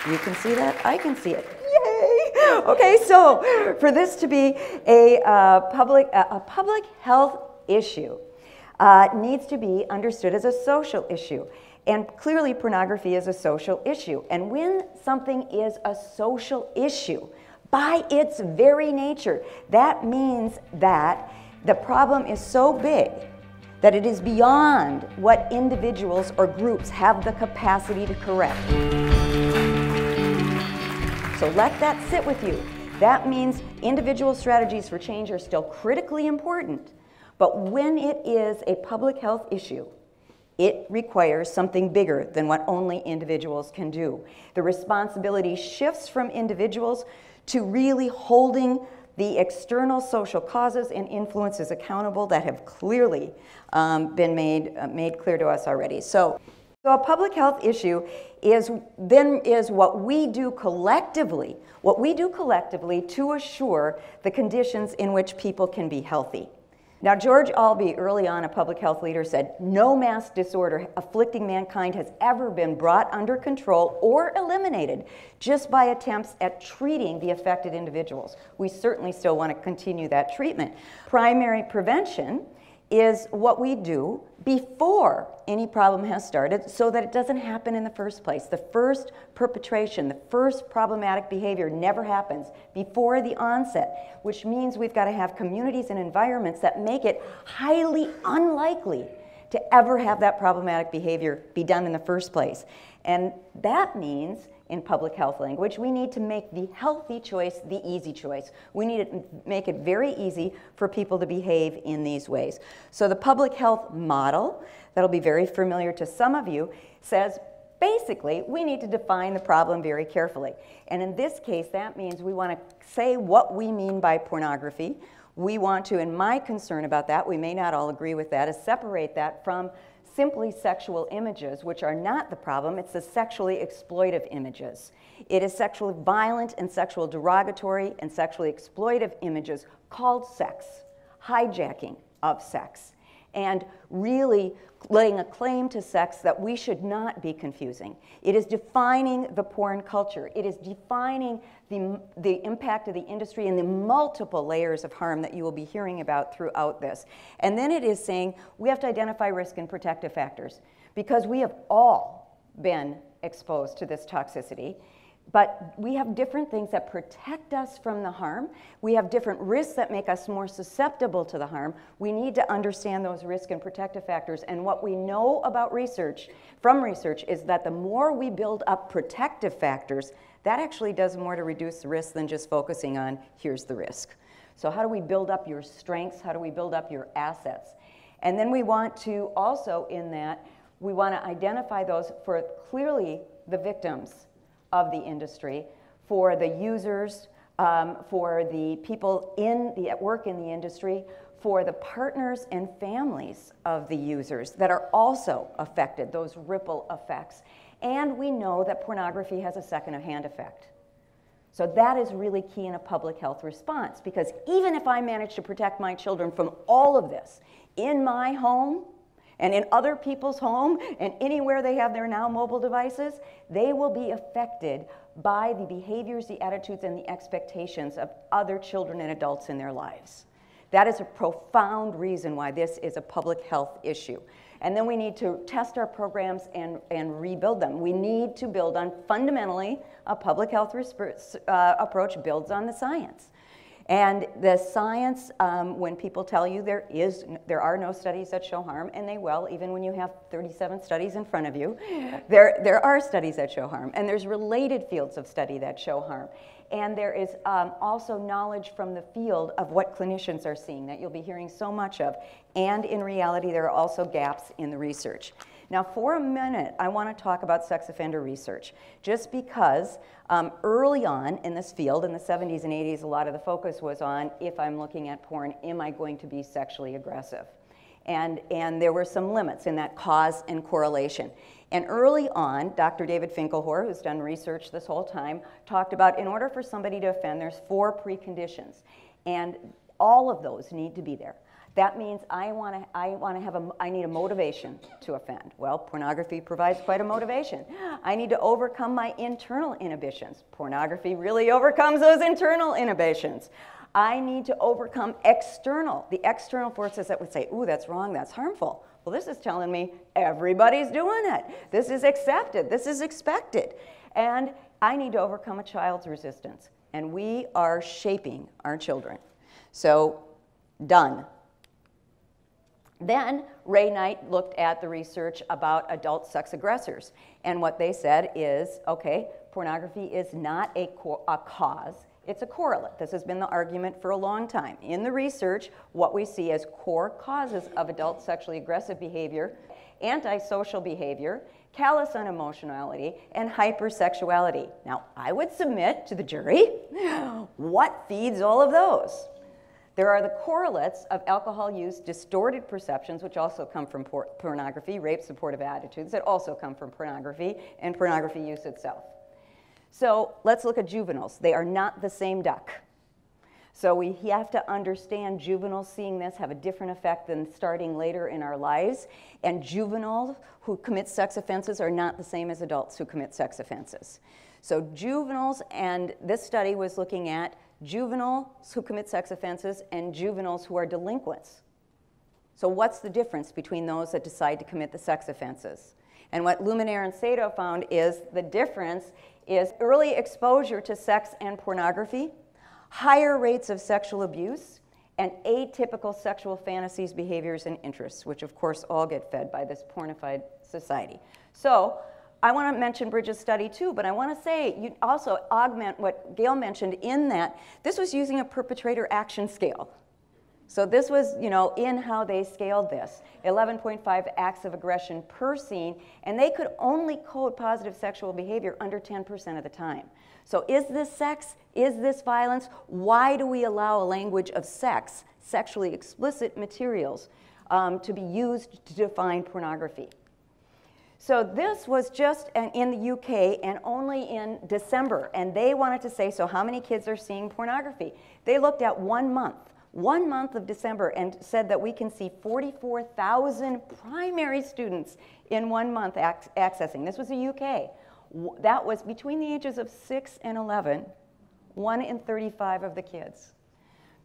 You can see that? I can see it. Yay! Okay, so for this to be a public health issue, needs to be understood as a social issue. And clearly pornography is a social issue. And when something is a social issue, by its very nature, that means that the problem is so big that it is beyond what individuals or groups have the capacity to correct. So let that sit with you. That means individual strategies for change are still critically important, but when it is a public health issue, it requires something bigger than what only individuals can do. The responsibility shifts from individuals to really holding the external social causes and influences accountable that have clearly been made clear to us already. So a public health issue is what we do collectively to assure the conditions in which people can be healthy. Now, George Albee, early on a public health leader, said, "No mass disorder afflicting mankind has ever been brought under control or eliminated just by attempts at treating the affected individuals." We certainly still want to continue that treatment. Primary prevention is what we do before any problem has started so that it doesn't happen in the first place. The first perpetration, the first problematic behavior never happens before the onset, which means we've got to have communities and environments that make it highly unlikely to ever have that problematic behavior be done in the first place. And that means, in public health language, we need to make the healthy choice the easy choice. We need to make it very easy for people to behave in these ways. So the public health model, that'll be very familiar to some of you, says basically we need to define the problem very carefully. And in this case, that means we want to say what we mean by pornography. We want to, and my concern about that, we may not all agree with that, is separate that from simply sexual images, which are not the problem. It's the sexually exploitive images. It is sexually violent and sexual derogatory and sexually exploitive images called sex, hijacking of sex, and really laying a claim to sex that we should not be confusing. It is defining the porn culture. It is defining the impact of the industry and the multiple layers of harm that you will be hearing about throughout this. And then it is saying we have to identify risk and protective factors because we have all been exposed to this toxicity. But we have different things that protect us from the harm. We have different risks that make us more susceptible to the harm. We need to understand those risk and protective factors. And what we know about research, from research, is that the more we build up protective factors, that actually does more to reduce the risk than just focusing on, here's the risk. So how do we build up your strengths? How do we build up your assets? And then we want to also, in that, we want to identify those for clearly the victims of the industry, for the users, for the people at work in the industry, for the partners and families of the users that are also affected, those ripple effects. And we know that pornography has a second-hand effect. So that is really key in a public health response, because even if I manage to protect my children from all of this in my home, and in other people's home, and anywhere they have their now mobile devices, they will be affected by the behaviors, the attitudes, and the expectations of other children and adults in their lives. That is a profound reason why this is a public health issue. And then we need to test our programs and rebuild them. We need to build on, fundamentally, a public health approach builds on the science. And the science, when people tell you there are no studies that show harm, and they will, even when you have 37 studies in front of you, there are studies that show harm, and there's related fields of study that show harm. And there is also knowledge from the field of what clinicians are seeing that you'll be hearing so much of. And in reality, there are also gaps in the research. Now, for a minute, I want to talk about sex offender research, just because early on in this field, in the 70s and 80s, a lot of the focus was on, if I'm looking at porn, am I going to be sexually aggressive? And there were some limits in that cause and correlation. And early on, Dr. David Finkelhor, who's done research this whole time, talked about in order for somebody to offend, there's 4 preconditions. And all of those need to be there. That means I need a motivation to offend. Well, pornography provides quite a motivation. I need to overcome my internal inhibitions. Pornography really overcomes those internal inhibitions. I need to overcome the external forces that would say, ooh, that's wrong, that's harmful. Well, this is telling me everybody's doing it. This is accepted, this is expected. And I need to overcome a child's resistance. And we are shaping our children. So, done. Then Ray Knight looked at the research about adult sex aggressors. And what they said is, okay, pornography is not a cause, it's a correlate. This has been the argument for a long time. In the research, what we see as core causes of adult sexually aggressive behavior, antisocial behavior, callous unemotionality, and hypersexuality. Now, I would submit to the jury, what feeds all of those? There are the correlates of alcohol use, distorted perceptions, which also come from pornography, rape-supportive attitudes that also come from pornography, and pornography use itself. So let's look at juveniles. They are not the same duck. So we have to understand juveniles seeing this have a different effect than starting later in our lives. And juveniles who commit sex offenses are not the same as adults who commit sex offenses. So juveniles, and this study was looking at juveniles who commit sex offenses and juveniles who are delinquents. So what's the difference between those that decide to commit the sex offenses? And what Luminaire and Sato found is the difference is early exposure to sex and pornography, higher rates of sexual abuse, and atypical sexual fantasies, behaviors, and interests, which of course all get fed by this pornified society. So I want to mention Bridges' study too, but I want to say you also augment what Gail mentioned in that this was using a perpetrator action scale. So this was, in how they scaled this, 11.5 acts of aggression per scene, and they could only code positive sexual behavior under 10% of the time. So is this sex? Is this violence? Why do we allow a language of sex, sexually explicit materials, to be used to define pornography? So this was just in the UK and only in December, and they wanted to say, so how many kids are seeing pornography? They looked at 1 month. 1 month of December, and said that we can see 44,000 primary students in 1 month accessing. This was the UK. That was between the ages of 6 and 11, 1 in 35 of the kids.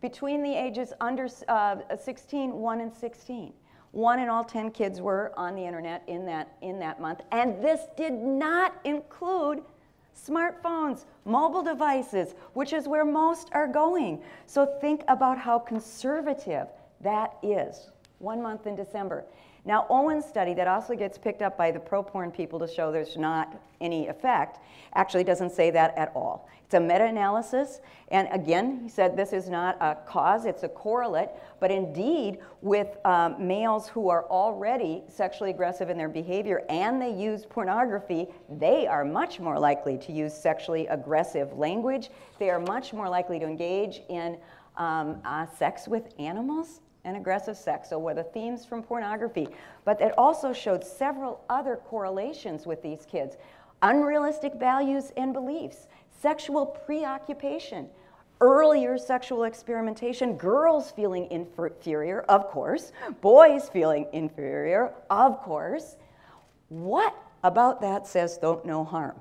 Between the ages under 16, 1 in 16. 1 in all 10 kids were on the internet in that month. And this did not include smartphones, mobile devices, which is where most are going. So think about how conservative that is. 1 month in December. Now, Owen's study that also gets picked up by the pro-porn people to show there's not any effect actually doesn't say that at all. It's a meta-analysis, and again, he said this is not a cause, it's a correlate, but indeed with males who are already sexually aggressive in their behavior and they use pornography, they are much more likely to use sexually aggressive language. They are much more likely to engage in sex with animals and aggressive sex. So were the themes from pornography. But it also showed several other correlations with these kids. Unrealistic values and beliefs, sexual preoccupation, earlier sexual experimentation, girls feeling inferior, of course, boys feeling inferior, of course. What about that says don't no harm?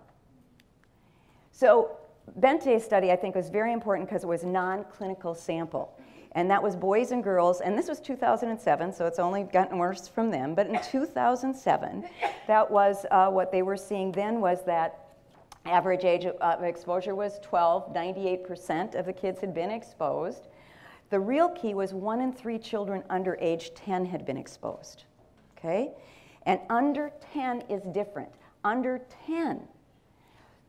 So Bente's study, I think, was very important because it was non-clinical sample. And that was boys and girls, and this was 2007, so it's only gotten worse from them. But in 2007, that was what they were seeing then was that average age of exposure was 12, 98% of the kids had been exposed. The real key was 1 in 3 children under age 10 had been exposed, okay? And under 10 is different. Under 10,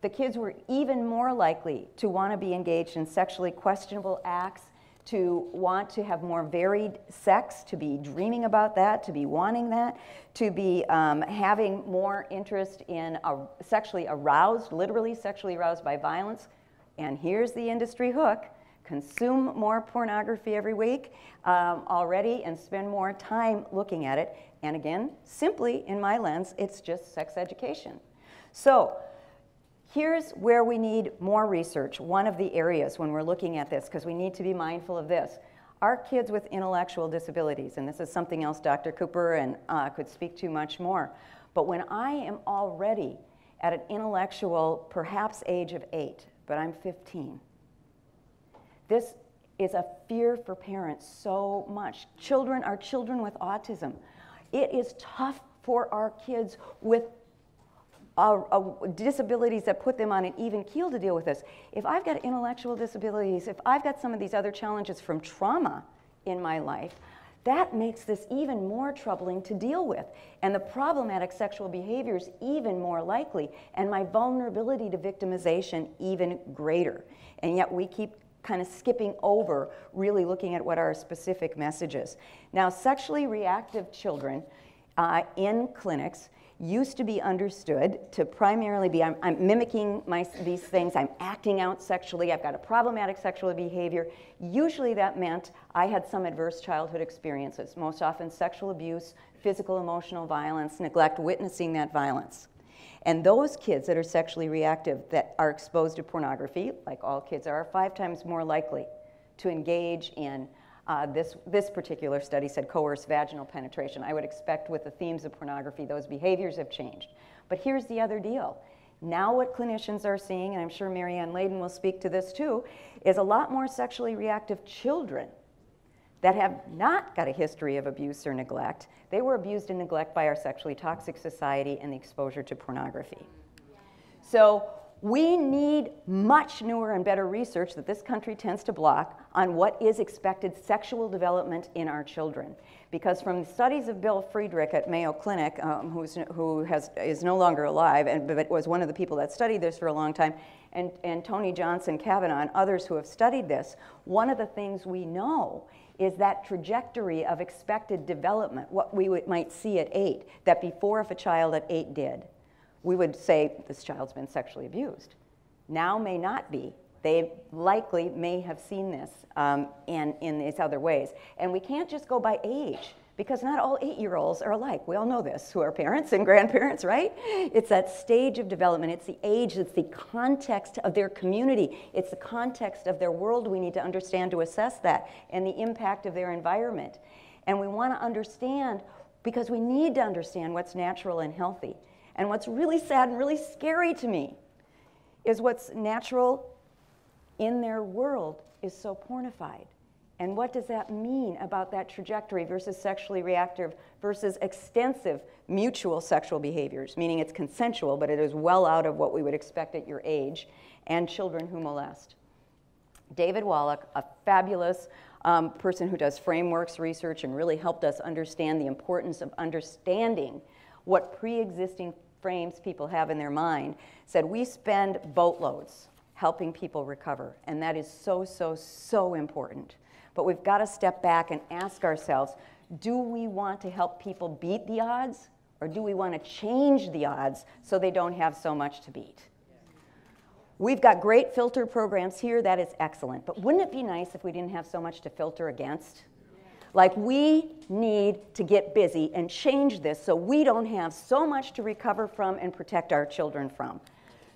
the kids were even more likely to want to be engaged in sexually questionable acts, to want to have more varied sex, to be dreaming about that, to be wanting that, to be having more interest in sexually aroused, literally sexually aroused by violence. And here's the industry hook. Consume more pornography every week already and spend more time looking at it. And again, simply in my lens, it's just sex education. So here's where we need more research, one of the areas when we're looking at this, because we need to be mindful of this. Our kids with intellectual disabilities, and this is something else Dr. Cooper and could speak to much more, but when I am already at an intellectual, perhaps age of 8, but I'm 15, this is a fear for parents so much. Children are children with autism. It is tough for our kids with disabilities that put them on an even keel to deal with this. If I've got intellectual disabilities, if I've got some of these other challenges from trauma in my life, that makes this even more troubling to deal with. And the problematic sexual behavior is even more likely, and my vulnerability to victimization even greater. And yet we keep kind of skipping over really looking at what our specific message is. Now, sexually reactive children in clinics used to be understood to primarily be, I'm mimicking these things, I'm acting out sexually, I've got a problematic sexual behavior. Usually that meant I had some adverse childhood experiences, most often sexual abuse, physical, emotional violence, neglect, witnessing that violence. And those kids that are sexually reactive that are exposed to pornography, like all kids are 5 times more likely to engage in this particular study said coerced vaginal penetration. I would expect with the themes of pornography, those behaviors have changed. But here's the other deal. Now what clinicians are seeing, and I'm sure Marianne Layden will speak to this too, is a lot more sexually reactive children that have not got a history of abuse or neglect. They were abused and neglected by our sexually toxic society and the exposure to pornography. So we need much newer and better research that this country tends to block on what is expected sexual development in our children. Because from the studies of Bill Friedrich at Mayo Clinic, who is no longer alive, but was one of the people that studied this for a long time, and Tony Johnson Kavanaugh and others who have studied this, one of the things we know is that trajectory of expected development, what we might see at 8, that before if a child at 8 did, we would say, this child's been sexually abused. Now may not be. They likely may have seen this in these other ways. And we can't just go by age, because not all 8-year-olds are alike. We all know this, who are parents and grandparents, right? It's that stage of development. It's the age, it's the context of their community. It's the context of their world we need to understand to assess that, and the impact of their environment. And we want to understand, because we need to understand what's natural and healthy. And what's really sad and really scary to me is what's natural in their world is so pornified. And what does that mean about that trajectory versus sexually reactive versus extensive mutual sexual behaviors, meaning it's consensual, but it is well out of what we would expect at your age, and children who molest. David Wallach, a fabulous person who does frameworks research and really helped us understand the importance of understanding what pre-existing frames people have in their mind, said we spend boatloads helping people recover, and that is so, so, so important. But we've got to step back and ask ourselves, do we want to help people beat the odds, or do we want to change the odds so they don't have so much to beat? We've got great filter programs here, that is excellent, but wouldn't it be nice if we didn't have so much to filter against? Like, we need to get busy and change this so we don't have so much to recover from and protect our children from.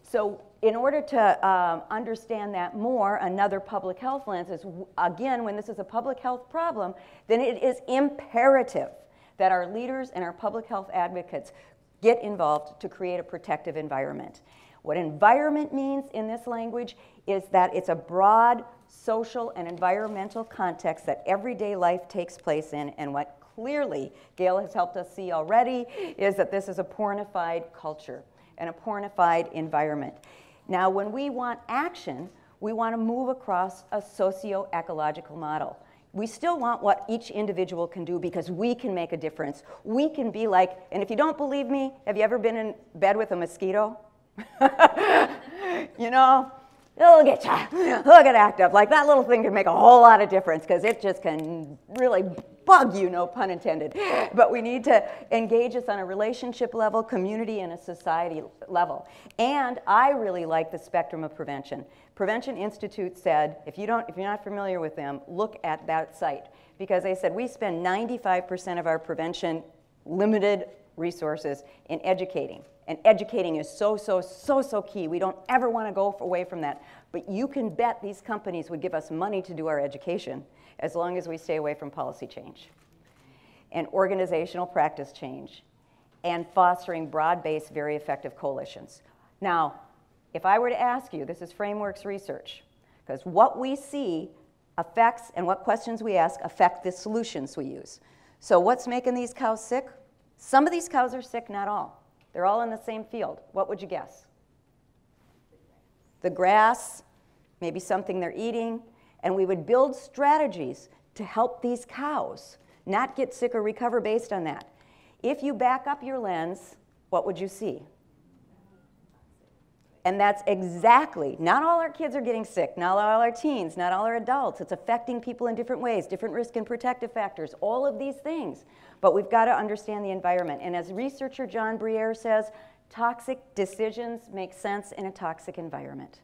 So in order to understand that more, another public health lens is, again, when this is a public health problem, then it is imperative that our leaders and our public health advocates get involved to create a protective environment. What environment means in this language is that it's a broad social and environmental context that everyday life takes place in, and what clearly Gail has helped us see already is that this is a pornified culture and a pornified environment. Now, when we want action, we want to move across a socio-ecological model. We still want what each individual can do because we can make a difference. We can be like, and if you don't believe me, have you ever been in bed with a mosquito? You know, it'll get you. It'll get act up. Like, that little thing can make a whole lot of difference because it just can really bug you, no pun intended. But we need to engage us on a relationship level, community, and a society level. And I really like the spectrum of prevention. Prevention Institute said, if you're not familiar with them, look at that site. Because they said we spend 95% of our prevention limited resources in educating. And educating is so key. We don't ever want to go away from that. But you can bet these companies would give us money to do our education as long as we stay away from policy change and organizational practice change and fostering broad-based, very effective coalitions. Now, if I were to ask you, this is Frameworks research, because what we see affects and what questions we ask affect the solutions we use. So what's making these cows sick? Some of these cows are sick, not all. They're all in the same field. What would you guess? The grass, maybe something they're eating, and we would build strategies to help these cows not get sick or recover based on that. If you back up your lens, what would you see? And that's exactly, not all our kids are getting sick, not all our teens, not all our adults. It's affecting people in different ways, different risk and protective factors, all of these things. But we've got to understand the environment. And as researcher John Briere says, toxic decisions make sense in a toxic environment.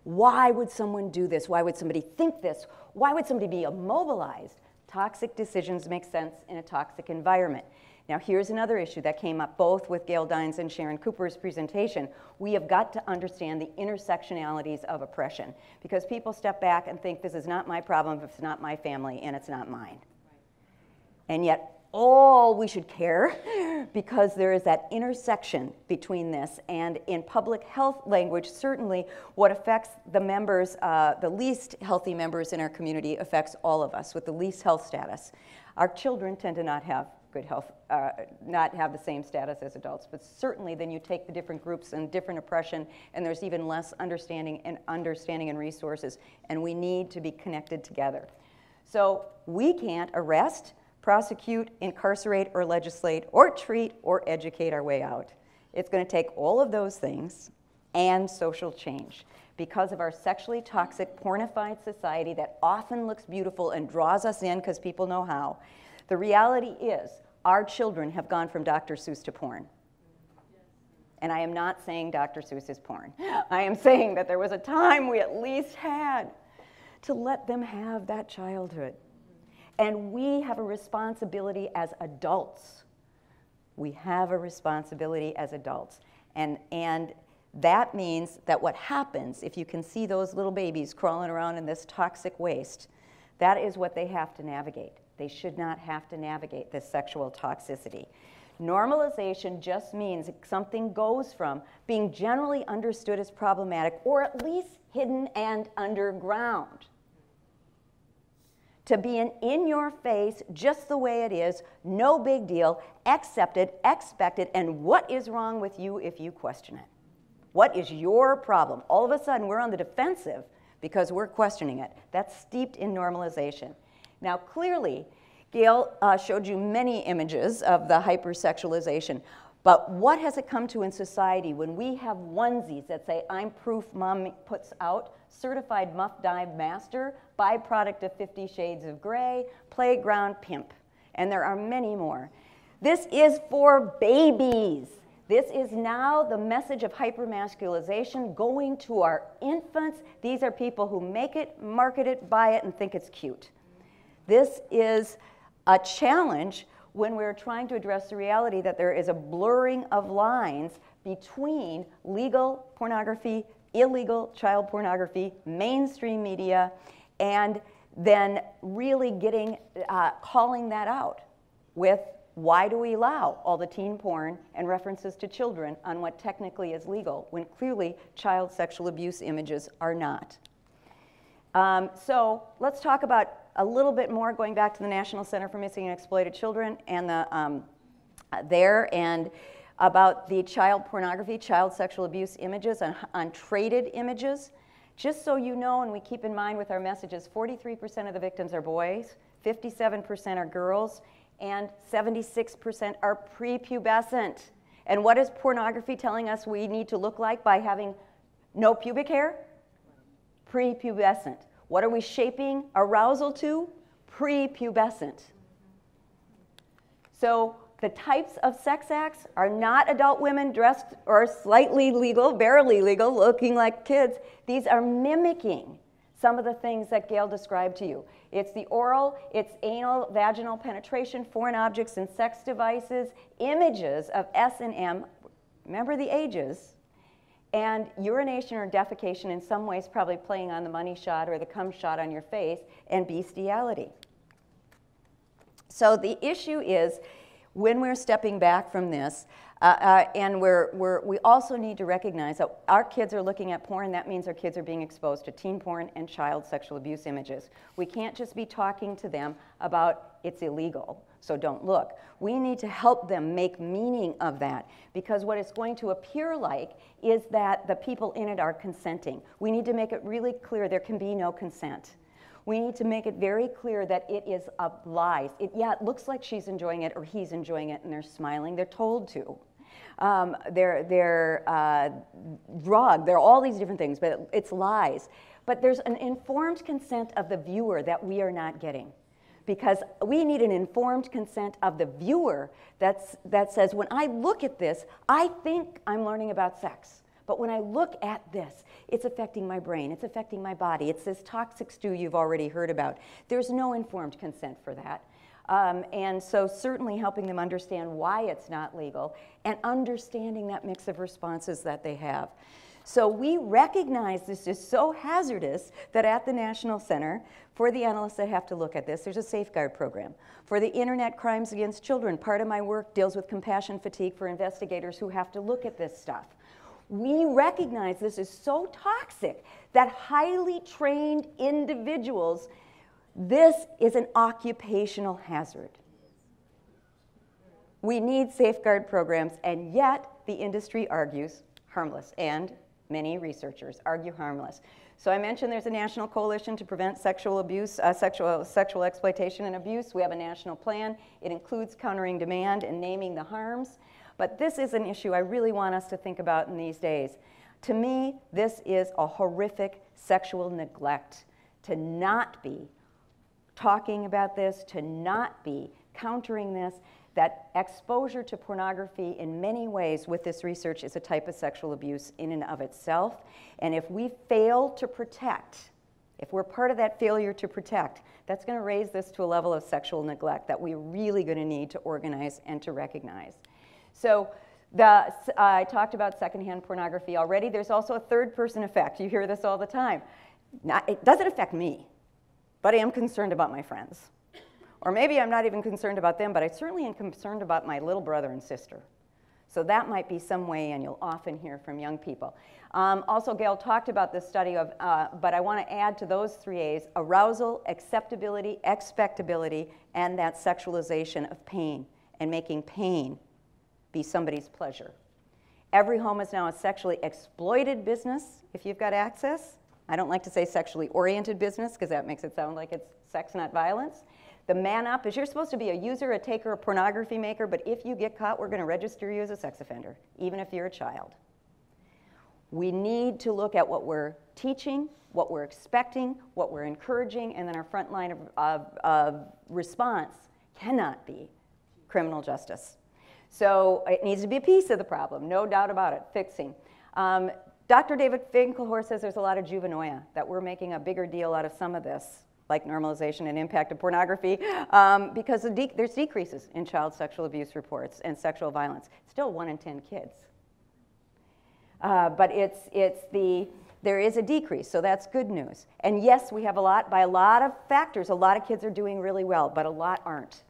Why would someone do this? Why would somebody think this? Why would somebody be immobilized? Toxic decisions make sense in a toxic environment. Now, here's another issue that came up both with Gail Dines and Sharon Cooper's presentation. We have got to understand the intersectionalities of oppression, because people step back and think this is not my problem, it's not my family, and it's not mine. Right. And yet, we should care because there is that intersection between this, and in public health language, certainly what affects the members, the least healthy members in our community affects all of us with the least health status. Our children tend to not have good health, not have the same status as adults, but certainly then you take the different groups and different oppression, and there's even less understanding and resources, and we need to be connected together. So we can't arrest, prosecute, incarcerate, or legislate, or treat, or educate our way out. It's going to take all of those things and social change. Because of our sexually toxic, pornified society that often looks beautiful and draws us in because people know how, the reality is our children have gone from Dr. Seuss to porn. And I am not saying Dr. Seuss is porn. I am saying that there was a time we at least had to let them have that childhood. And we have a responsibility as adults. We have a responsibility as adults. And that means that what happens, if you can see those little babies crawling around in this toxic waste, that is what they have to navigate. They should not have to navigate this sexual toxicity. Normalization just means something goes from being generally understood as problematic, or at least hidden and underground, to being in your face just the way it is, no big deal, accepted, expected, and what is wrong with you if you question it? What is your problem? All of a sudden, we're on the defensive because we're questioning it. That's steeped in normalization. Now, clearly, Gail showed you many images of the hypersexualization, but what has it come to in society when we have onesies that say, I'm proof mom puts out, certified muff dive master, byproduct of 50 Shades of Grey, playground pimp, and there are many more. This is for babies. This is now the message of hypermasculization going to our infants. These are people who make it, market it, buy it, and think it's cute. This is a challenge when we're trying to address the reality that there is a blurring of lines between legal pornography, illegal child pornography, mainstream media, and then really getting, calling that out with why do we allow all the teen porn and references to children on what technically is legal when clearly child sexual abuse images are not. So let's talk about a little bit more, going back to the National Center for Missing and Exploited Children and and about the child pornography, child sexual abuse images on traded images. Just so you know, and we keep in mind with our messages, 43% of the victims are boys, 57% are girls, and 76% are prepubescent. And what is pornography telling us we need to look like by having no pubic hair? Prepubescent. What are we shaping arousal to? Prepubescent. So the types of sex acts are not adult women dressed or slightly legal, barely legal, looking like kids. These are mimicking some of the things that Gail described to you. It's the oral, it's anal, vaginal penetration, foreign objects and sex devices, images of S&M, remember the ages, and urination or defecation, in some ways probably playing on the money shot or the cum shot on your face, and bestiality. So the issue is, when we're stepping back from this, and we also need to recognize that our kids are looking at porn. That means our kids are being exposed to teen porn and child sexual abuse images. We can't just be talking to them about it's illegal, so don't look. We need to help them make meaning of that, because what it's going to appear like is that the people in it are consenting. We need to make it really clear there can be no consent. We need to make it very clear that it is a lie. Yeah, it looks like she's enjoying it or he's enjoying it and they're smiling. They're told to. They're drugged. There are all these different things, but it's lies. But there's an informed consent of the viewer that we are not getting. Because we need an informed consent of the viewer that says, when I look at this, I think I'm learning about sex. But when I look at this, it's affecting my brain, it's affecting my body. It's this toxic stew you've already heard about. There's no informed consent for that. And so certainly helping them understand why it's not legal and understanding that mix of responses that they have. So we recognize this is so hazardous that at the National Center, for the analysts that have to look at this, there's a safeguard program. For the internet crimes against children, part of my work deals with compassion fatigue for investigators who have to look at this stuff. We recognize this is so toxic that highly trained individuals, this is an occupational hazard. We need safeguard programs, and yet the industry argues harmless, and many researchers argue harmless. So I mentioned there's a national coalition to prevent sexual abuse, sexual exploitation and abuse. We have a national plan. It includes countering demand and naming the harms. But this is an issue I really want us to think about in these days. To me, this is a horrific sexual neglect to not be talking about this, to not be countering this, that exposure to pornography in many ways with this research is a type of sexual abuse in and of itself. And if we fail to protect, if we're part of that failure to protect, that's going to raise this to a level of sexual neglect that we're really going to need to organize and to recognize. So I talked about secondhand pornography already. There's also a third-person effect. You hear this all the time. It doesn't affect me, but I am concerned about my friends. Or maybe I'm not even concerned about them, but I certainly am concerned about my little brother and sister. So that might be some way, and you'll often hear from young people. Also, Gail talked about this study of, but I want to add to those 3 A's, arousal, acceptability, expectability, and that sexualization of pain, and making pain be somebody's pleasure. Every home is now a sexually exploited business, if you've got access. I don't like to say sexually oriented business, because that makes it sound like it's sex, not violence. The man up is you're supposed to be a user, a taker, a pornography maker, but if you get caught, we're going to register you as a sex offender, even if you're a child. We need to look at what we're teaching, what we're expecting, what we're encouraging, and then our front line of response cannot be criminal justice. So it needs to be a piece of the problem, no doubt about it, fixing. Dr. David Finkelhor says there's a lot of juvenoia, that we're making a bigger deal out of some of this, like normalization and impact of pornography, because there's decreases in child sexual abuse reports and sexual violence. Still 1 in 10 kids. But there is a decrease, so that's good news. And yes, we have by a lot of factors, a lot of kids are doing really well, but a lot aren't.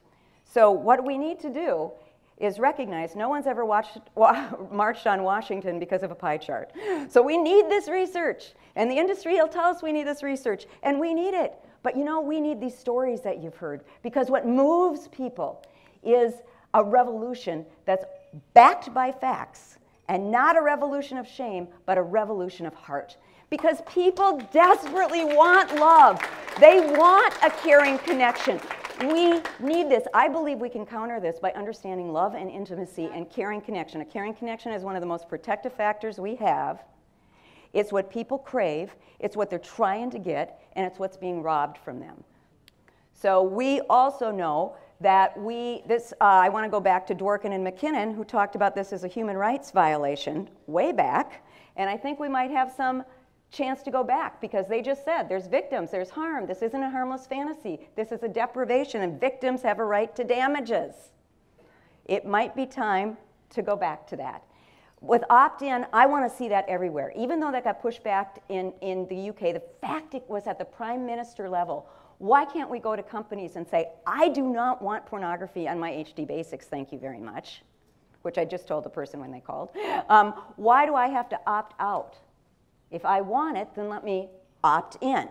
So what we need to do is recognize no one's ever marched on Washington because of a pie chart. So we need this research, and the industry will tell us we need this research, and we need it. But you know, we need these stories that you've heard, because what moves people is a revolution that's backed by facts, and not a revolution of shame, but a revolution of heart. Because people desperately want love. They want a caring connection. We need this. I believe we can counter this by understanding love and intimacy and caring connection. A caring connection is one of the most protective factors we have. It's what people crave, it's what they're trying to get, and it's what's being robbed from them. So we also know that I want to go back to Dworkin and McKinnon, who talked about this as a human rights violation way back, and I think we might have some chance to go back because they just said there's victims, there's harm, this isn't a harmless fantasy, this is a deprivation, and victims have a right to damages. It might be time to go back to that. With opt-in, I want to see that everywhere. Even though that got pushed back in the UK, the fact it was at the Prime Minister level. Why can't we go to companies and say, I do not want pornography on my HD Basics, thank you very much, which I just told the person when they called. Why do I have to opt out? If I want it, then let me opt in.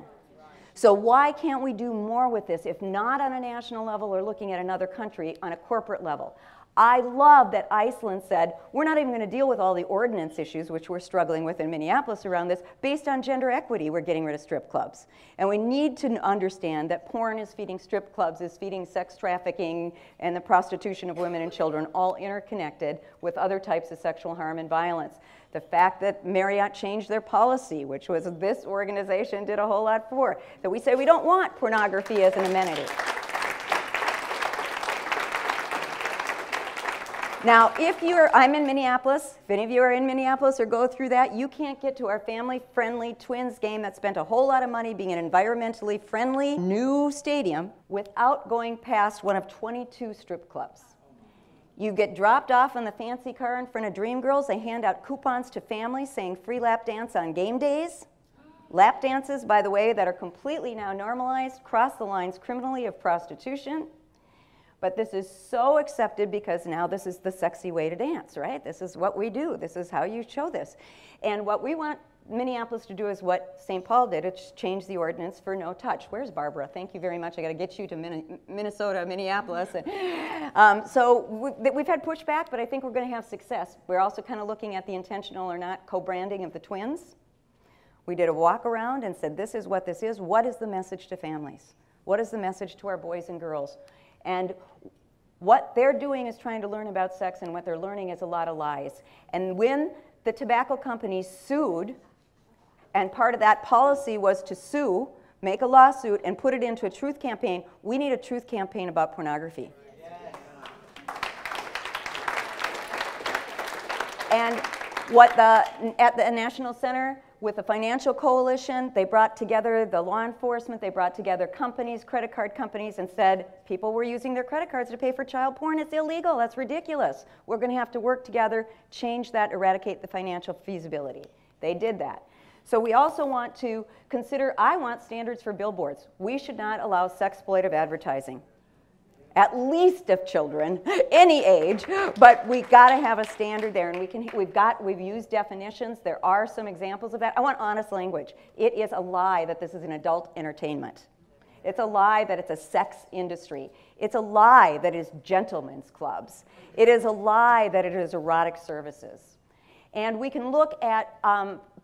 So why can't we do more with this, if not on a national level or looking at another country on a corporate level? I love that Iceland said, we're not even going to deal with all the ordinance issues, which we're struggling with in Minneapolis around this. Based on gender equity, we're getting rid of strip clubs. And we need to understand that porn is feeding strip clubs, is feeding sex trafficking, and the prostitution of women and children, all interconnected with other types of sexual harm and violence. The fact that Marriott changed their policy, which was this organization did a whole lot for, that we say we don't want pornography as an amenity. Now, I'm in Minneapolis. If any of you are in Minneapolis or go through that, you can't get to our family-friendly Twins game that spent a whole lot of money being an environmentally friendly new stadium without going past one of 22 strip clubs. You get dropped off in the fancy car in front of Dreamgirls. They hand out coupons to families saying free lap dance on game days. Lap dances, by the way, that are completely now normalized, cross the lines criminally of prostitution. But this is so accepted because now this is the sexy way to dance, right? This is what we do. This is how you show this. And what we want Minneapolis to do is what St. Paul did. It's change the ordinance for no touch. Where's Barbara? Thank you very much. I got to get you to Minnesota, Minneapolis. So we've had pushback, but I think we're going to have success. We're also kind of looking at the intentional or not co-branding of the twins. We did a walk around and said, this is what this is. What is the message to families? What is the message to our boys and girls? And what they're doing is trying to learn about sex, and what they're learning is a lot of lies. And when the tobacco companies sued, and part of that policy was to sue, make a lawsuit, and put it into a truth campaign, we need a truth campaign about pornography. And what at the National Center, with the financial coalition, they brought together the law enforcement, they brought together companies, credit card companies, and said people were using their credit cards to pay for child porn. It's illegal. That's ridiculous. We're going to have to work together, change that, eradicate the financial feasibility. They did that. So we also want to consider, I want standards for billboards. We should not allow sexploitive advertising, at least of children, any age, but we got to have a standard there, and we've used definitions. There are some examples of that. I want honest language. It is a lie that this is an adult entertainment. It's a lie that it's a sex industry. It's a lie that it is gentlemen's clubs. It is a lie that it is erotic services. And we can look at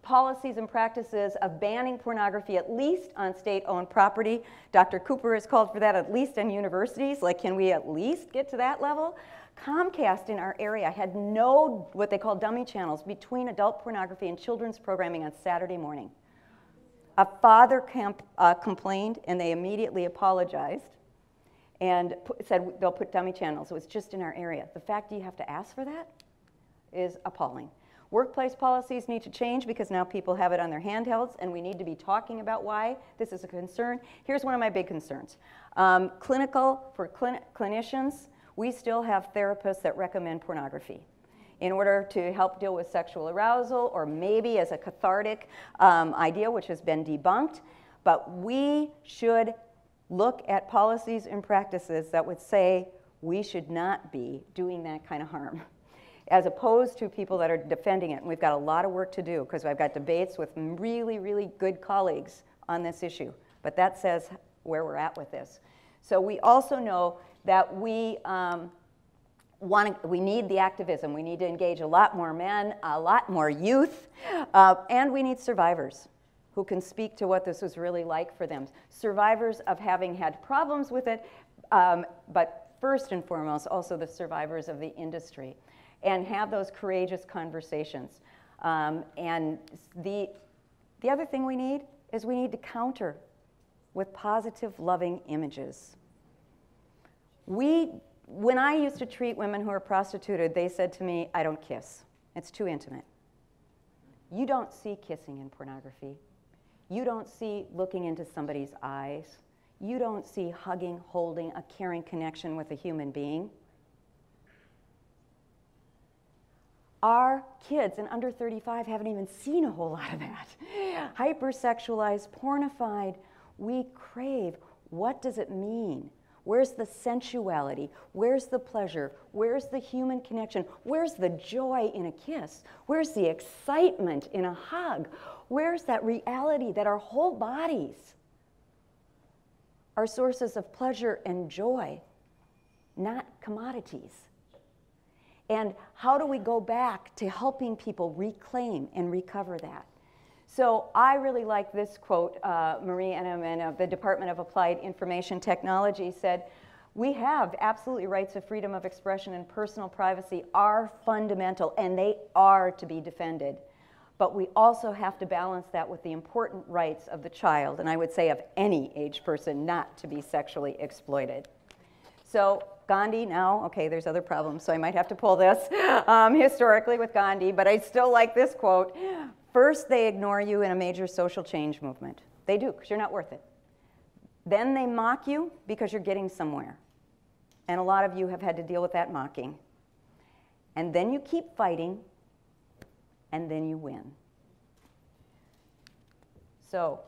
policies and practices of banning pornography, at least on state-owned property. Dr. Cooper has called for that, at least in universities. Like, can we at least get to that level? Comcast in our area had no, what they call dummy channels, between adult pornography and children's programming on Saturday morning. A father complained, and they immediately apologized and said they'll put dummy channels. It was just in our area. The fact that you have to ask for that is appalling. Workplace policies need to change because now people have it on their handhelds, and we need to be talking about why this is a concern. Here's one of my big concerns. For clinicians, we still have therapists that recommend pornography in order to help deal with sexual arousal, or maybe as a cathartic idea, which has been debunked. But we should look at policies and practices that would say we should not be doing that kind of harm, as opposed to people that are defending it. And we've got a lot of work to do, because I've got debates with really, really good colleagues on this issue. But that says where we're at with this. So we also know that we need the activism. We need to engage a lot more men, a lot more youth, and we need survivors who can speak to what this was really like for them. Survivors of having had problems with it, but first and foremost, also the survivors of the industry, and have those courageous conversations. And the other thing we need is we need to counter with positive, loving images. When I used to treat women who were prostituted, they said to me, I don't kiss. It's too intimate. You don't see kissing in pornography. You don't see looking into somebody's eyes. You don't see hugging, holding, a caring connection with a human being. Our kids and under 35 haven't even seen a whole lot of that. Hypersexualized, pornified, we crave. What does it mean? Where's the sensuality? Where's the pleasure? Where's the human connection? Where's the joy in a kiss? Where's the excitement in a hug? Where's that reality that our whole bodies are sources of pleasure and joy, not commodities? And how do we go back to helping people reclaim and recover that? So I really like this quote. Marie Enneman of the Department of Applied Information Technology said, "We have absolutely rights of freedom of expression and personal privacy are fundamental, and they are to be defended. But we also have to balance that with the important rights of the child," and I would say of any age person, not to be sexually exploited. So Gandhi now, okay, there's other problems, so I might have to pull this historically with Gandhi, but I still like this quote. First, they ignore you in a major social change movement. They do, because you're not worth it. Then they mock you because you're getting somewhere. And a lot of you have had to deal with that mocking. And then you keep fighting, and then you win. So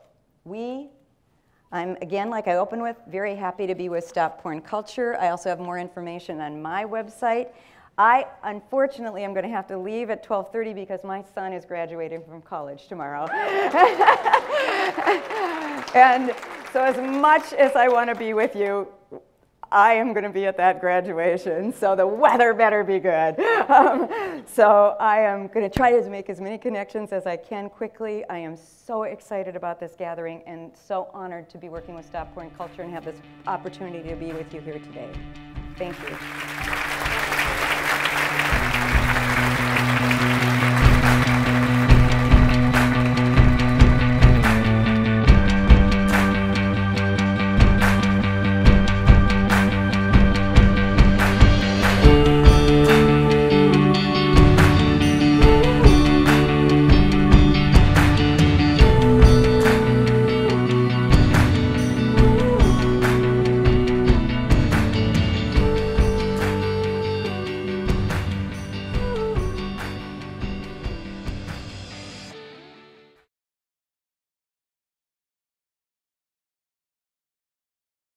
I'm, again, like I opened with, very happy to be with Stop Porn Culture. I also have more information on my website. I, unfortunately, am going to have to leave at 12:30 because my son is graduating from college tomorrow. And so as much as I want to be with you, I am going to be at that graduation, so the weather better be good. So I am going to try to make as many connections as I can quickly. I am so excited about this gathering and so honored to be working with Stop Porn Culture and have this opportunity to be with you here today. Thank you.